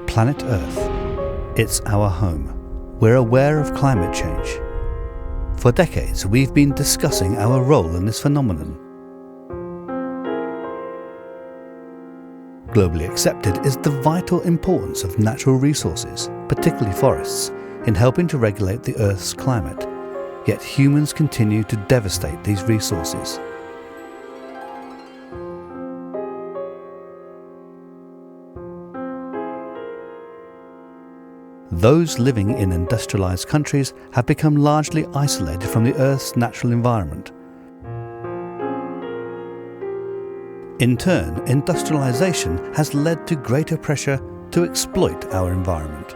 Planet Earth. It's our home. We're aware of climate change. For decades, we've been discussing our role in this phenomenon. Globally accepted is the vital importance of natural resources, particularly forests, in helping to regulate the Earth's climate. Yet humans continue to devastate these resources. Those living in industrialized countries have become largely isolated from the Earth's natural environment. In turn, industrialization has led to greater pressure to exploit our environment.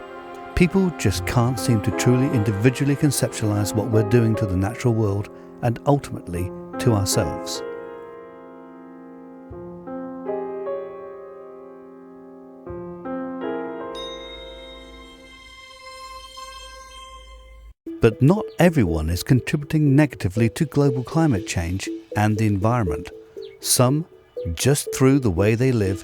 People just can't seem to truly individually conceptualize what we're doing to the natural world and ultimately to ourselves. But not everyone is contributing negatively to global climate change and the environment. Some just through the way they live.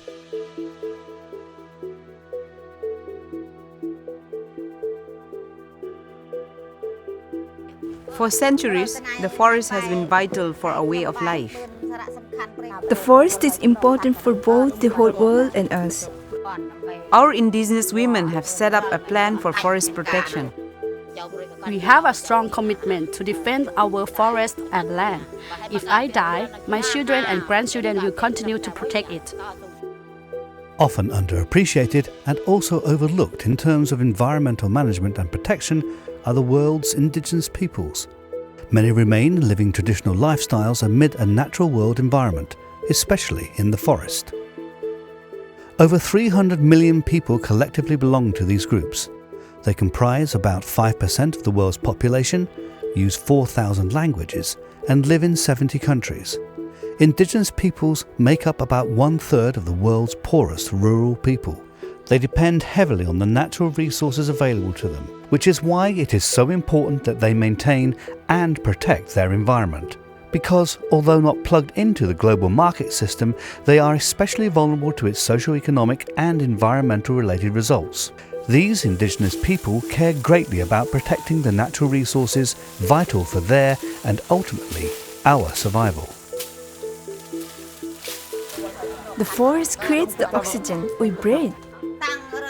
For centuries, the forest has been vital for our way of life. The forest is important for both the whole world and us. Our indigenous women have set up a plan for forest protection. We have a strong commitment to defend our forest and land. If I die, my children and grandchildren will continue to protect it. Often underappreciated and also overlooked in terms of environmental management and protection are the world's indigenous peoples. Many remain living traditional lifestyles amid a natural world environment, especially in the forest. Over 300 million people collectively belong to these groups. They comprise about 5% of the world's population, use 4,000 languages, and live in 70 countries. Indigenous peoples make up about 1/3 of the world's poorest rural people. They depend heavily on the natural resources available to them, which is why it is so important that they maintain and protect their environment. Because, although not plugged into the global market system, they are especially vulnerable to its socio-economic and environmental related results. These indigenous people care greatly about protecting the natural resources vital for their and ultimately our survival. The forest creates the oxygen we breathe.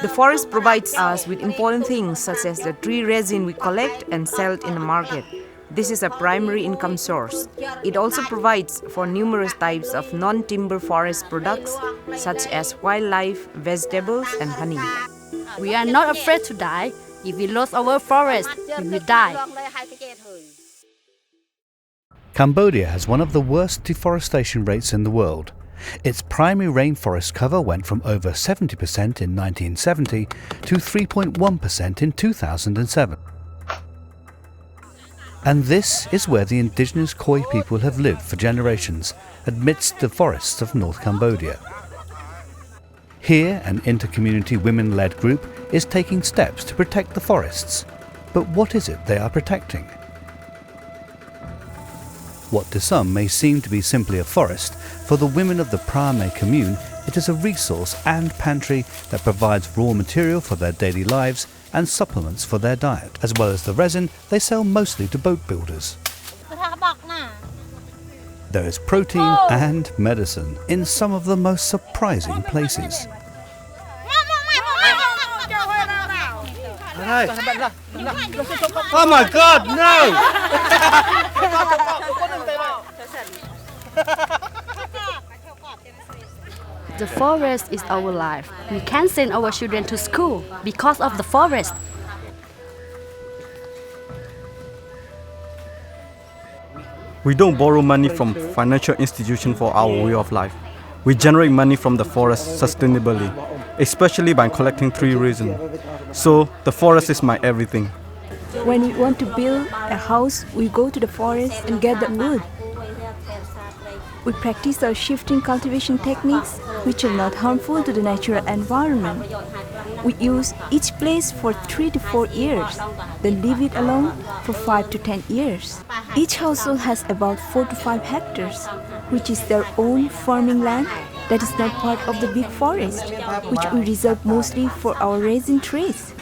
The forest provides us with important things such as the tree resin we collect and sell in the market. This is a primary income source. It also provides for numerous types of non-timber forest products such as wildlife, vegetables, and honey. We are not afraid to die. If we lose our forest, we will die. Cambodia has one of the worst deforestation rates in the world. Its primary rainforest cover went from over 70% in 1970 to 3.1% in 2007. And this is where the indigenous Kouy people have lived for generations, amidst the forests of North Cambodia. Here, an inter-community women-led group is taking steps to protect the forests. But what is it they are protecting? What to some may seem to be simply a forest, for the women of the Prame commune, it is a resource and pantry that provides raw material for their daily lives and supplements for their diet, as well as the resin they sell mostly to boat builders. There is protein and medicine in some of the most surprising places. Oh my God, no! The forest is our life. We can't send our children to school because of the forest. We don't borrow money from financial institutions for our way of life. We generate money from the forest sustainably, especially by collecting tree resin. So the forest is my everything. When we want to build a house, we go to the forest and get the wood. We practice our shifting cultivation techniques, which are not harmful to the natural environment. We use each place for 3 to 4 years, then leave it alone for 5 to 10 years. Each household has about 4 to 5 hectares, which is their own farming land that is not part of the big forest, which we reserve mostly for our resin trees.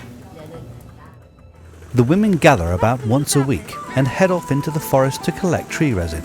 The women gather about once a week and head off into the forest to collect tree resin.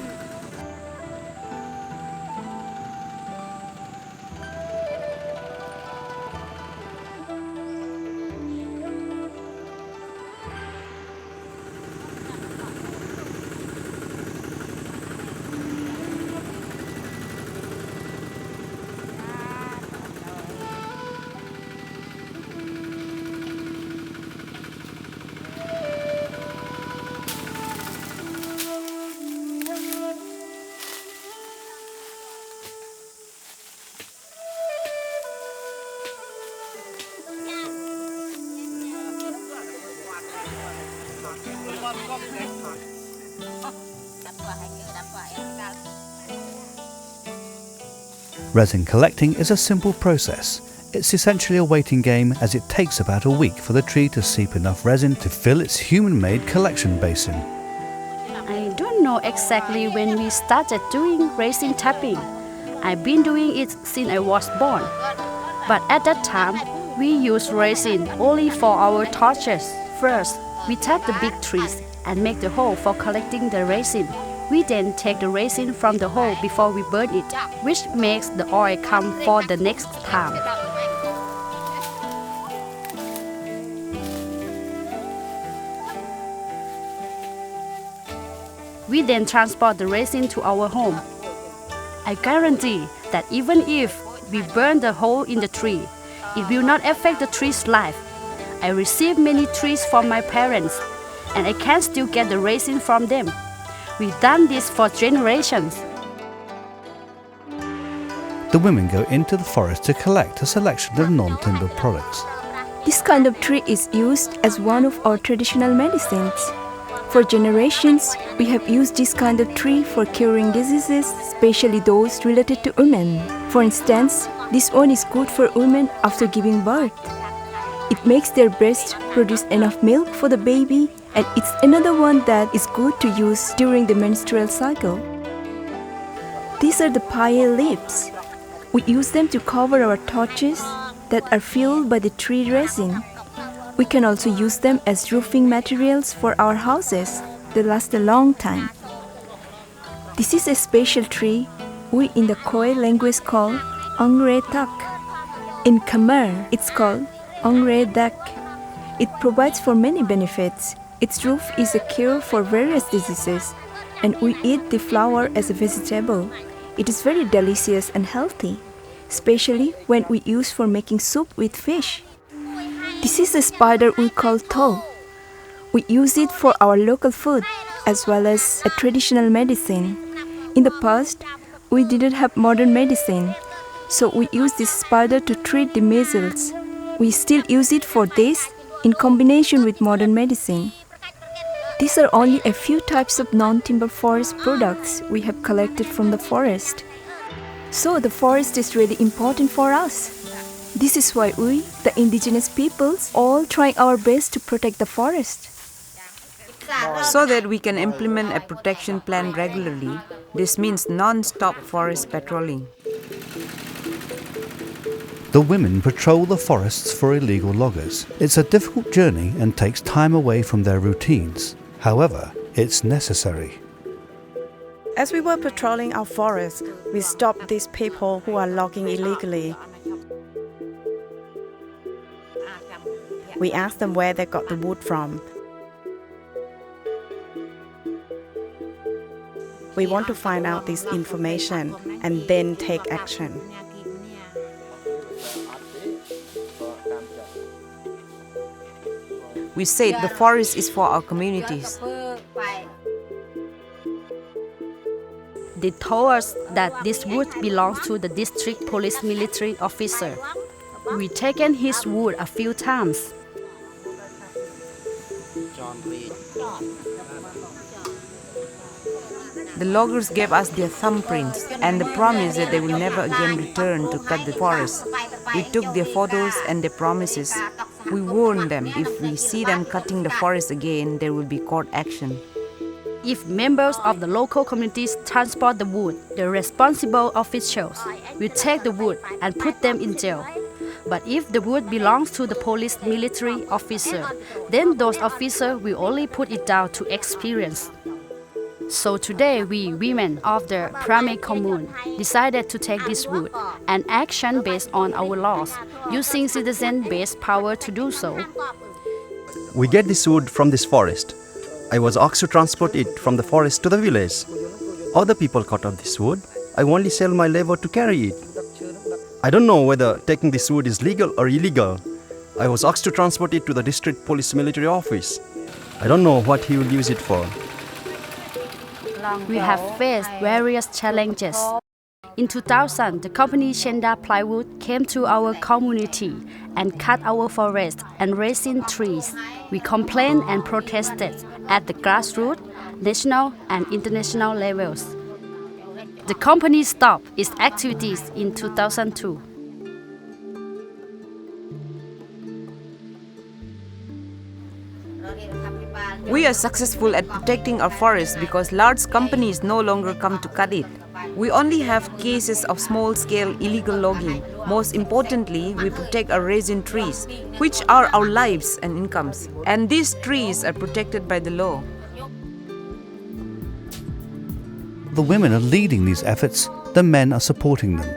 Resin collecting is a simple process. It's essentially a waiting game, as it takes about a week for the tree to seep enough resin to fill its human-made collection basin. I don't know exactly when we started doing resin tapping. I've been doing it since I was born. But at that time, we used resin only for our torches. First, we tap the big trees and make the hole for collecting the resin. We then take the resin from the hole before we burn it, which makes the oil come for the next time. We then transport the resin to our home. I guarantee that even if we burn the hole in the tree, it will not affect the tree's life. I received many trees from my parents, and I can still get the resin from them. We've done this for generations. The women go into the forest to collect a selection of non-timber products. This kind of tree is used as one of our traditional medicines. For generations, we have used this kind of tree for curing diseases, especially those related to women. For instance, this one is good for women after giving birth. It makes their breasts produce enough milk for the baby, and it's another one that is good to use during the menstrual cycle. These are the paella leaves. We use them to cover our torches that are filled by the tree resin. We can also use them as roofing materials for our houses that last a long time. This is a special tree we in the Kouy language call Ongre Tak. In Khmer, it's called Ongre Dak. It provides for many benefits. Its root is a cure for various diseases, and we eat the flower as a vegetable. It is very delicious and healthy, especially when we use for making soup with fish. This is a spider we call toh. We use it for our local food as well as a traditional medicine. In the past, we didn't have modern medicine, so we used this spider to treat the measles. We still use it for this in combination with modern medicine. These are only a few types of non-timber forest products we have collected from the forest. So the forest is really important for us. This is why we, the indigenous peoples, all try our best to protect the forest. So that we can implement a protection plan regularly, this means non-stop forest patrolling. The women patrol the forests for illegal loggers. It's a difficult journey and takes time away from their routines. However, it's necessary. As we were patrolling our forest, we stopped these people who are logging illegally. We asked them where they got the wood from. We want to find out this information and then take action. We said the forest is for our communities. They told us that this wood belongs to the district police military officer. We taken his wood a few times. The loggers gave us their thumbprints and the promise that they will never again return to cut the forest. We took their photos and their promises. We warned them if we see them cutting the forest again, there will be court action. If members of the local communities transport the wood, the responsible officials will take the wood and put them in jail. But if the wood belongs to the police military officer, then those officers will only put it down to experience. So today we women of the Prame commune decided to take this wood and action based on our laws, using citizen-based power to do so. We get this wood from this forest. I was asked to transport it from the forest to the village. Other people cut off this wood. I only sell my labor to carry it. I don't know whether taking this wood is legal or illegal. I was asked to transport it to the district police military office. I don't know what he will use it for. We have faced various challenges. In 2000, the company Shenda Plywood came to our community and cut our forest and resin trees. We complained and protested at the grassroots, national and international levels. The company stopped its activities in 2002. We are successful at protecting our forests because large companies no longer come to cut it. We only have cases of small-scale illegal logging. Most importantly, we protect our resin trees, which are our lives and incomes. And these trees are protected by the law. The women are leading these efforts, the men are supporting them.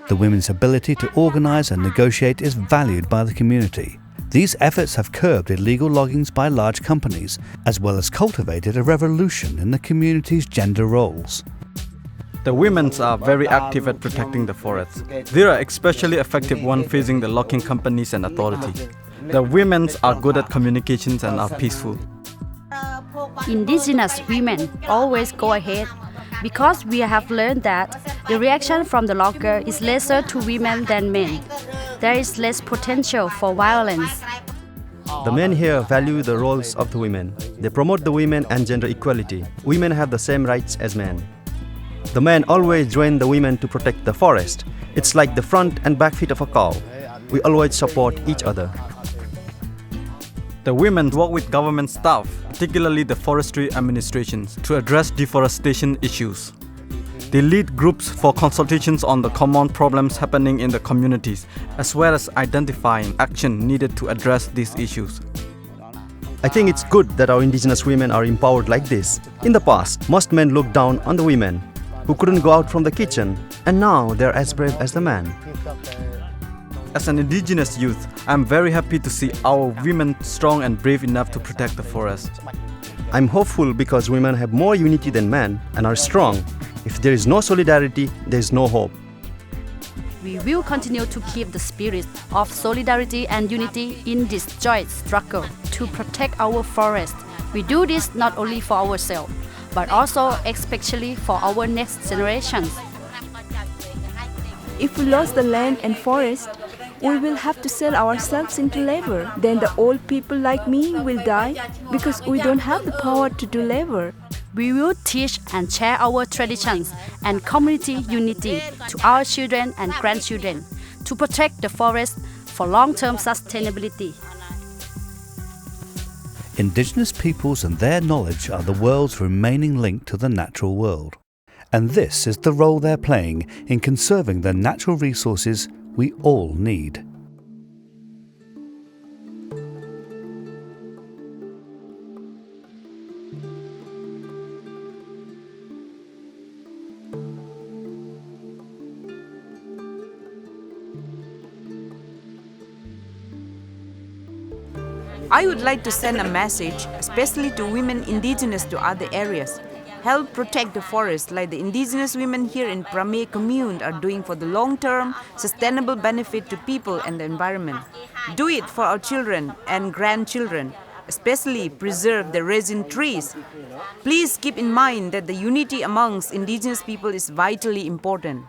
The women's ability to organise and negotiate is valued by the community. These efforts have curbed illegal loggings by large companies, as well as cultivated a revolution in the community's gender roles. The women are very active at protecting the forests. They are especially effective when facing the logging companies and authorities. The women are good at communications and are peaceful. Indigenous women always go ahead because we have learned that the reaction from the logger is lesser to women than men. There is less potential for violence. The men here value the roles of the women. They promote the women and gender equality. Women have the same rights as men. The men always join the women to protect the forest. It's like the front and back feet of a cow. We always support each other. The women work with government staff, particularly the forestry administrations, to address deforestation issues. They lead groups for consultations on the common problems happening in the communities, as well as identifying action needed to address these issues. I think it's good that our indigenous women are empowered like this. In the past, most men looked down on the women, who couldn't go out from the kitchen, and now they're as brave as the man. As an indigenous youth, I'm very happy to see our women strong and brave enough to protect the forest. I'm hopeful because women have more unity than men and are strong. If there is no solidarity, there is no hope. We will continue to keep the spirit of solidarity and unity in this joint struggle to protect our forest. We do this not only for ourselves, but also especially for our next generations. If we lost the land and forest, we will have to sell ourselves into labor. Then the old people like me will die because we don't have the power to do labor. We will teach and share our traditions and community unity to our children and grandchildren to protect the forest for long-term sustainability. Indigenous peoples and their knowledge are the world's remaining link to the natural world. And this is the role they're playing in conserving the natural resources we all need. I would like to send a message, especially to women indigenous to other areas. Help protect the forest like the indigenous women here in Prame commune are doing for the long-term, sustainable benefit to people and the environment. Do it for our children and grandchildren, especially preserve the resin trees. Please keep in mind that the unity amongst indigenous people is vitally important.